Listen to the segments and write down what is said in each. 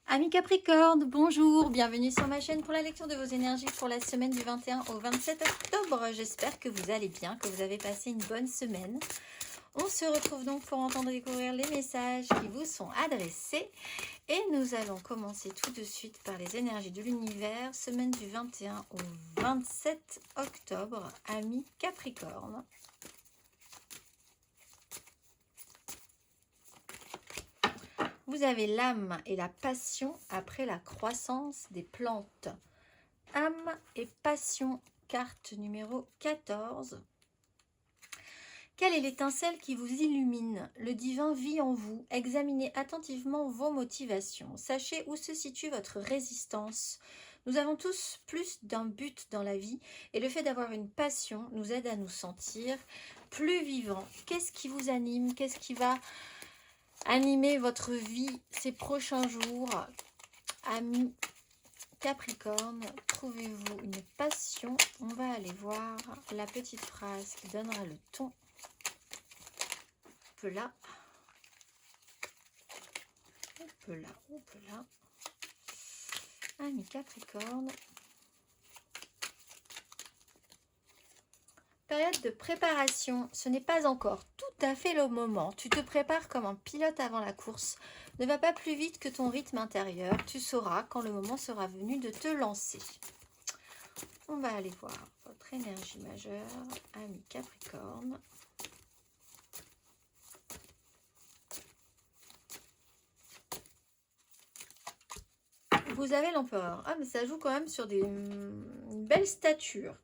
Amis Capricorne, bonjour, bienvenue sur ma chaîne pour la lecture de vos énergies pour la semaine du 21 au 27 octobre. J'espère que vous allez bien, que vous avez passé une bonne semaine. On se retrouve donc pour entendre découvrir les messages qui vous sont adressés. Et nous allons commencer tout de suite par les énergies de l'univers, semaine du 21 au 27 octobre, amis Capricorne. Vous avez l'âme et la passion après la croissance des plantes. Âme et passion, carte numéro 14. Quelle est l'étincelle qui vous illumine? Le divin vit en vous. Examinez attentivement vos motivations. Sachez où se situe votre résistance. Nous avons tous plus d'un but dans la vie et le fait d'avoir une passion nous aide à nous sentir plus vivants. Qu'est-ce qui vous anime? Qu'est-ce qui va animer votre vie ces prochains jours? Amis Capricorne, trouvez-vous une passion? On va aller voir la petite phrase qui donnera le ton. Hop là. Hop là, hop là. Amis Capricorne. Période de préparation, ce n'est pas encore tout à fait le moment. Tu te prépares comme un pilote avant la course. Ne va pas plus vite que ton rythme intérieur. Tu sauras quand le moment sera venu de te lancer. On va aller voir votre énergie majeure, amis Capricorne. Vous avez l'empereur. Ah, mais ça joue quand même sur une belle stature.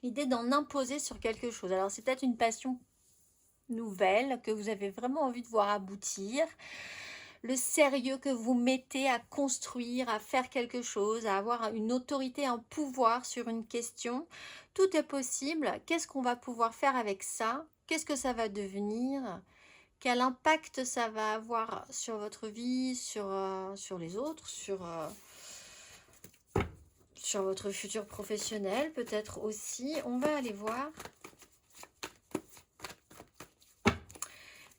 L'idée d'en imposer sur quelque chose. Alors, c'est peut-être une passion nouvelle que vous avez vraiment envie de voir aboutir. Le sérieux que vous mettez à construire, à faire quelque chose, à avoir une autorité, un pouvoir sur une question. Tout est possible. Qu'est-ce qu'on va pouvoir faire avec ça? Qu'est-ce que ça va devenir? Quel impact ça va avoir sur votre vie, sur les autres, sur votre futur professionnel peut-être aussi. On va aller voir.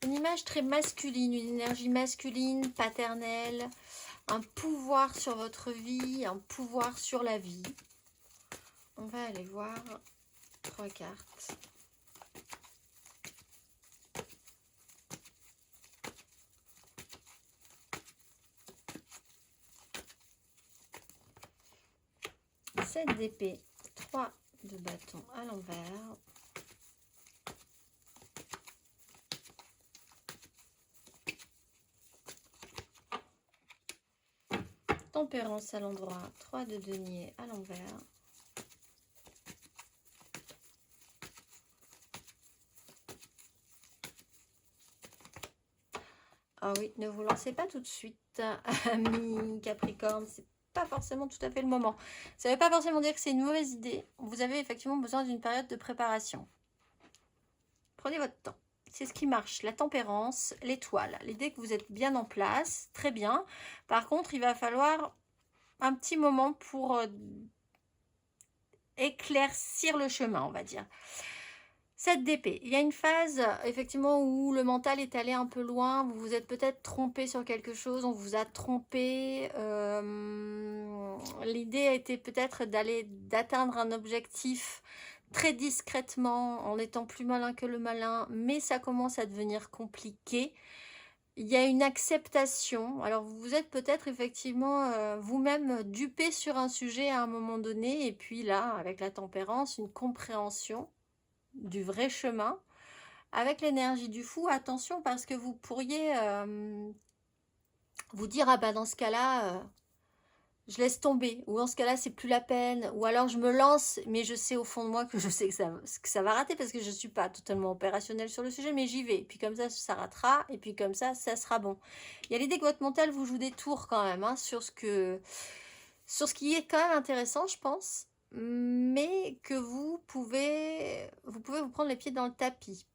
Une image très masculine, une énergie masculine, paternelle, un pouvoir sur votre vie, un pouvoir sur la vie. On va aller voir 3 cartes. Sept d'épée, 3 de bâton à l'envers. Tempérance à l'endroit, 3 de denier à l'envers. Ah oui, ne vous lancez pas tout de suite, amis Capricorne, c'est pas forcément tout à fait le moment. Ça ne veut pas forcément dire que c'est une mauvaise idée. Vous avez effectivement besoin d'une période de préparation. Prenez votre temps. C'est ce qui marche. La tempérance, l'étoile. L'idée que vous êtes bien en place, très bien. Par contre, il va falloir un petit moment pour éclaircir le chemin, on va dire. 7 d'épée. Il y a une phase, effectivement, où le mental est allé un peu loin. Vous vous êtes peut-être trompé sur quelque chose. On vous a trompé. L'idée était peut-être d'atteindre un objectif très discrètement, en étant plus malin que le malin. Mais ça commence à devenir compliqué. Il y a une acceptation. Alors, vous êtes peut-être effectivement vous-même dupé sur un sujet à un moment donné. Et puis là, avec la tempérance, une compréhension du vrai chemin. Avec l'énergie du fou, attention parce que vous pourriez vous dire, ah bah dans ce cas-là, je laisse tomber, ou dans ce cas-là, c'est plus la peine, ou alors je me lance, mais je sais au fond de moi que je sais que ça va rater parce que je ne suis pas totalement opérationnelle sur le sujet, mais j'y vais. Puis comme ça ratera, et puis comme ça sera bon. Il y a l'idée que votre mental vous joue des tours quand même, hein, sur ce qui est quand même intéressant, je pense, mais que vous pouvez vous prendre les pieds dans le tapis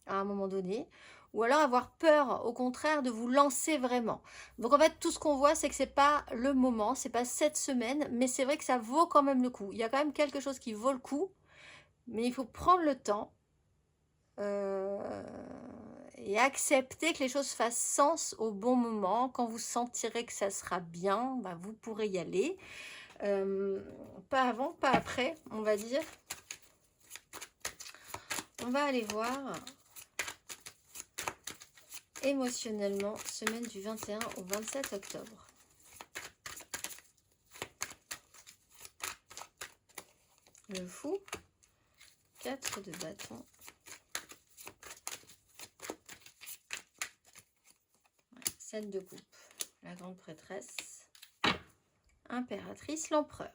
à un moment donné, ou alors avoir peur au contraire de vous lancer vraiment. Donc en fait tout ce qu'on voit c'est que c'est pas le moment, c'est pas cette semaine, mais c'est vrai que ça vaut quand même le coup. Il y a quand même quelque chose qui vaut le coup, mais il faut prendre le temps et accepter que les choses fassent sens au bon moment. Quand vous sentirez que ça sera bien, bah, vous pourrez y aller. Pas avant, pas après, on va dire. On va aller voir émotionnellement, semaine du 21 au 27 octobre. Le fou, 4 de bâton. 7 de coupe, la grande prêtresse, impératrice, l'empereur.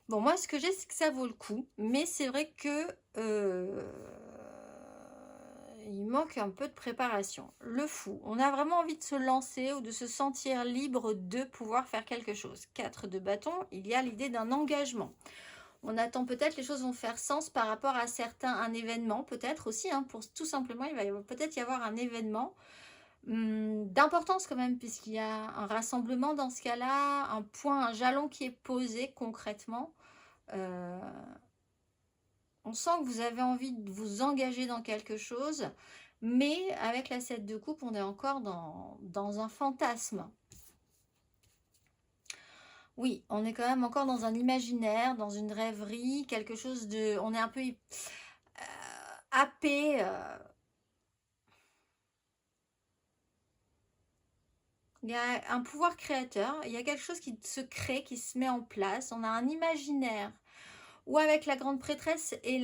Bon, moi, ce que j'ai, c'est que ça vaut le coup, mais c'est vrai que il manque un peu de préparation. Le fou, on a vraiment envie de se lancer ou de se sentir libre de pouvoir faire quelque chose. 4 de bâton, il y a l'idée d'un engagement. On attend peut-être, les choses vont faire sens par rapport à un événement, peut-être aussi, hein, pour tout simplement, il va peut-être y avoir un événement d'importance quand même, puisqu'il y a un rassemblement dans ce cas-là, un point, un jalon qui est posé concrètement. On sent que vous avez envie de vous engager dans quelque chose, mais avec la 7 de coupe, on est encore dans un fantasme. Oui, on est quand même encore dans un imaginaire, dans une rêverie, quelque chose de... On est un peu happé. Il y a un pouvoir créateur, il y a quelque chose qui se crée, qui se met en place. On a un imaginaire. Ou avec la grande prêtresse et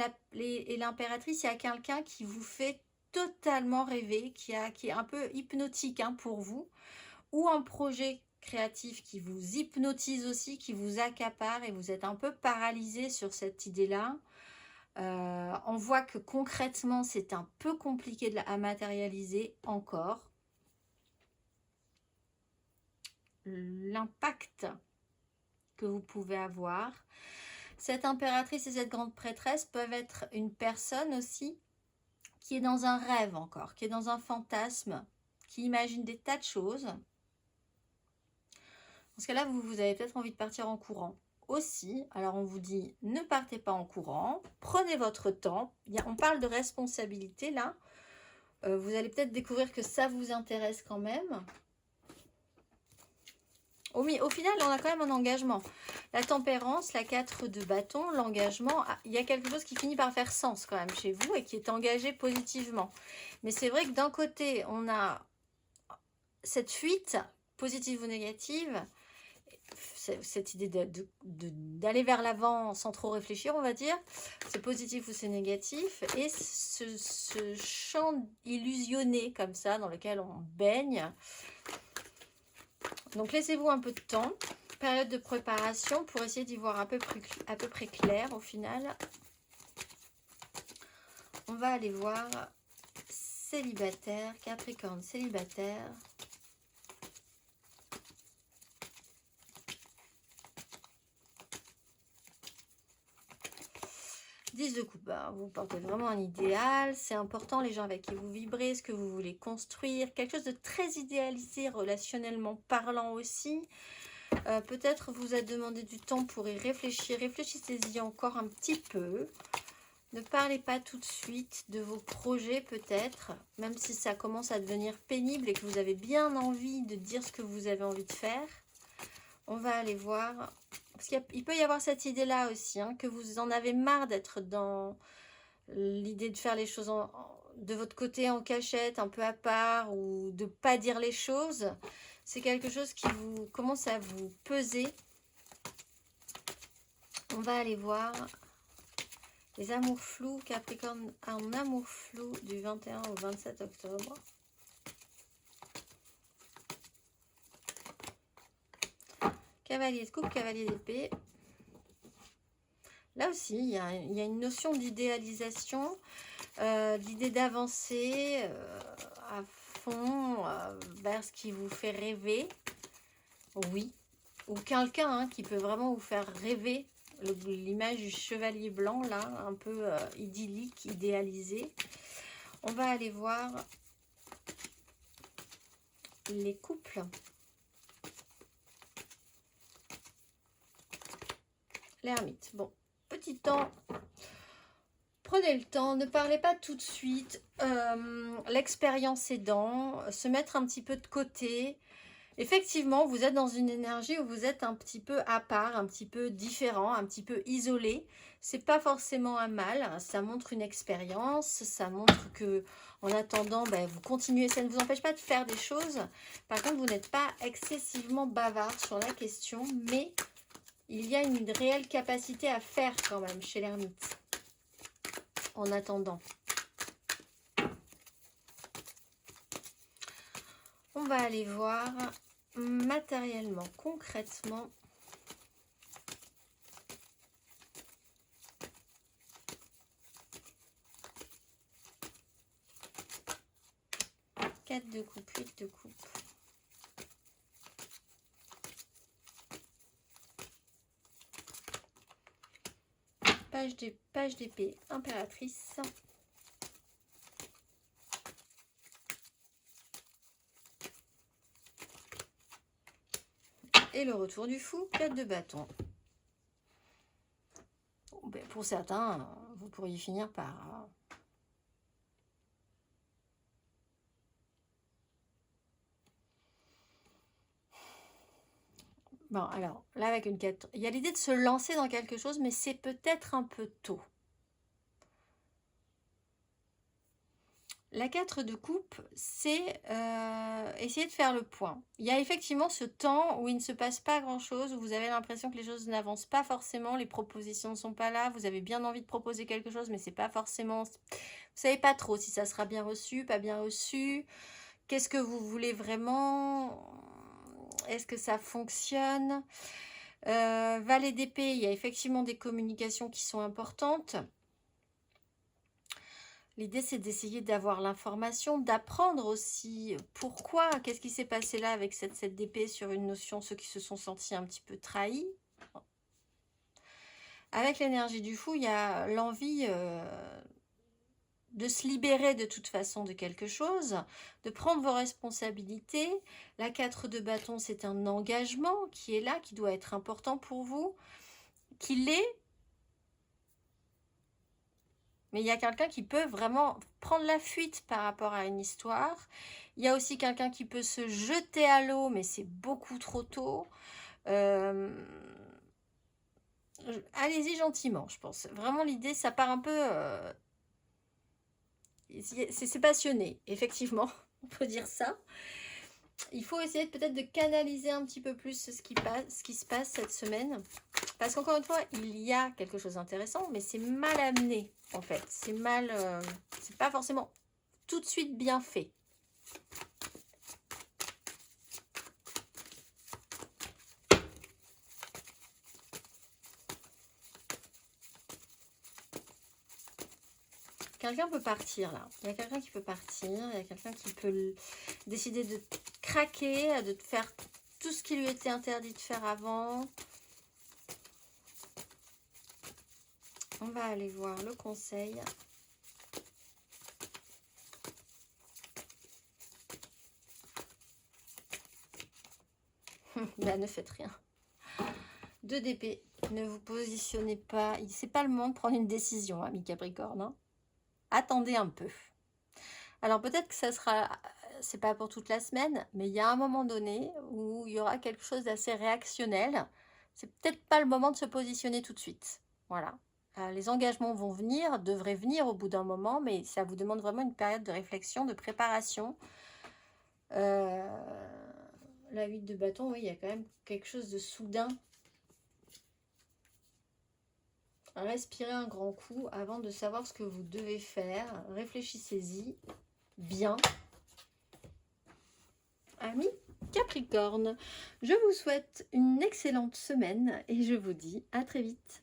l'impératrice, il y a quelqu'un qui vous fait totalement rêver, qui est un peu hypnotique, hein, pour vous. Ou un projet créatif qui vous hypnotise aussi, qui vous accapare et vous êtes un peu paralysé sur cette idée-là. On voit que concrètement, c'est un peu compliqué à matérialiser encore. L'impact que vous pouvez avoir. Cette impératrice et cette grande prêtresse peuvent être une personne aussi qui est dans un rêve encore, qui est dans un fantasme, qui imagine des tas de choses. Dans ce cas-là, vous avez peut-être envie de partir en courant aussi. Alors on vous dit, ne partez pas en courant, prenez votre temps. On parle de responsabilité là. Vous allez peut-être découvrir que ça vous intéresse quand même. Au final, on a quand même un engagement. La tempérance, la 4 de bâton, l'engagement, il y a quelque chose qui finit par faire sens quand même chez vous et qui est engagé positivement. Mais c'est vrai que d'un côté, on a cette fuite, positive ou négative, cette idée d'aller vers l'avant sans trop réfléchir, on va dire. C'est positif ou c'est négatif. Et ce champ illusionné comme ça, dans lequel on baigne. Donc laissez-vous un peu de temps, période de préparation pour essayer d'y voir à peu près clair au final. On va aller voir célibataire, Capricorne célibataire. De coupe, vous portez vraiment un idéal, c'est important les gens avec qui vous vibrez, ce que vous voulez construire, quelque chose de très idéalisé relationnellement parlant aussi. Peut-être vous a demandé du temps pour y réfléchir, réfléchissez-y encore un petit peu. Ne parlez pas tout de suite de vos projets peut-être, même si ça commence à devenir pénible et que vous avez bien envie de dire ce que vous avez envie de faire. On va aller voir... Parce qu'il peut y avoir cette idée-là aussi, hein, que vous en avez marre d'être dans l'idée de faire les choses de votre côté en cachette, un peu à part, ou de ne pas dire les choses. C'est quelque chose qui vous commence à vous peser. On va aller voir les amours flous, Capricorne en amour flou du 21 au 27 octobre. Cavalier de coupe, cavalier d'épée. Là aussi, il y a une notion d'idéalisation, d'idée d'avancer à fond vers ce qui vous fait rêver. Oui. Ou quelqu'un, hein, qui peut vraiment vous faire rêver. L'image du chevalier blanc, là, un peu idyllique, idéalisé. On va aller voir les couples. L'ermite. Bon, petit temps Prenez le temps, ne parlez pas tout de suite. L'expérience aidant, se mettre un petit peu de côté. Effectivement, vous êtes dans une énergie où vous êtes un petit peu à part, un petit peu différent, un petit peu isolé. C'est pas forcément un mal, ça montre une expérience, ça montre que en attendant, ben, vous continuez, ça ne vous empêche pas de faire des choses. Par contre, vous n'êtes pas excessivement bavard sur la question, mais il y a une réelle capacité à faire quand même chez l'ermite. En attendant. On va aller voir matériellement, concrètement. Quatre de coupe, 8 de coupe. Page d'épée, impératrice. Et le retour du fou, 4 de bâton. Bon, ben, pour certains, vous pourriez finir par... Bon, alors, là, avec une 4, il y a l'idée de se lancer dans quelque chose, mais c'est peut-être un peu tôt. La 4 de coupe, c'est essayer de faire le point. Il y a effectivement ce temps où il ne se passe pas grand-chose, où vous avez l'impression que les choses n'avancent pas forcément, les propositions ne sont pas là, vous avez bien envie de proposer quelque chose, mais c'est pas forcément... Vous savez pas trop si ça sera bien reçu, pas bien reçu. Qu'est-ce que vous voulez vraiment? Est-ce que ça fonctionne? Valet d'épée, il y a effectivement des communications qui sont importantes. L'idée, c'est d'essayer d'avoir l'information, d'apprendre aussi pourquoi, qu'est-ce qui s'est passé là avec cette 7 d'épée sur une notion, ceux qui se sont sentis un petit peu trahis. Avec l'énergie du fou, il y a l'envie de se libérer de toute façon de quelque chose, de prendre vos responsabilités. La 4 de bâton, c'est un engagement qui est là, qui doit être important pour vous, qui l'est. Mais il y a quelqu'un qui peut vraiment prendre la fuite par rapport à une histoire. Il y a aussi quelqu'un qui peut se jeter à l'eau, mais c'est beaucoup trop tôt. Allez-y gentiment, je pense. Vraiment, l'idée, ça part un peu... c'est passionné, effectivement. On peut dire ça. Il faut essayer peut-être de canaliser un petit peu plus ce qui se passe cette semaine. Parce qu'encore une fois, il y a quelque chose d'intéressant, mais c'est mal amené, en fait. C'est mal... c'est pas forcément tout de suite bien fait. Quelqu'un peut partir, là. Il y a quelqu'un qui peut partir. Il y a quelqu'un qui peut décider de craquer, de faire tout ce qui lui était interdit de faire avant. On va aller voir le conseil. Là, ne faites rien. 2 d'épée. Ne vous positionnez pas. C'est pas le moment de prendre une décision, ami Capricorne. Hein. Attendez un peu. Alors peut-être que ça sera... C'est pas pour toute la semaine, mais il y a un moment donné où il y aura quelque chose d'assez réactionnel. C'est peut-être pas le moment de se positionner tout de suite. Voilà. Les engagements vont venir, devraient venir au bout d'un moment, mais ça vous demande vraiment une période de réflexion, de préparation. La 8 de bâton, oui, il y a quand même quelque chose de soudain. Respirez un grand coup avant de savoir ce que vous devez faire. Réfléchissez-y bien. Amis Capricorne, je vous souhaite une excellente semaine et je vous dis à très vite.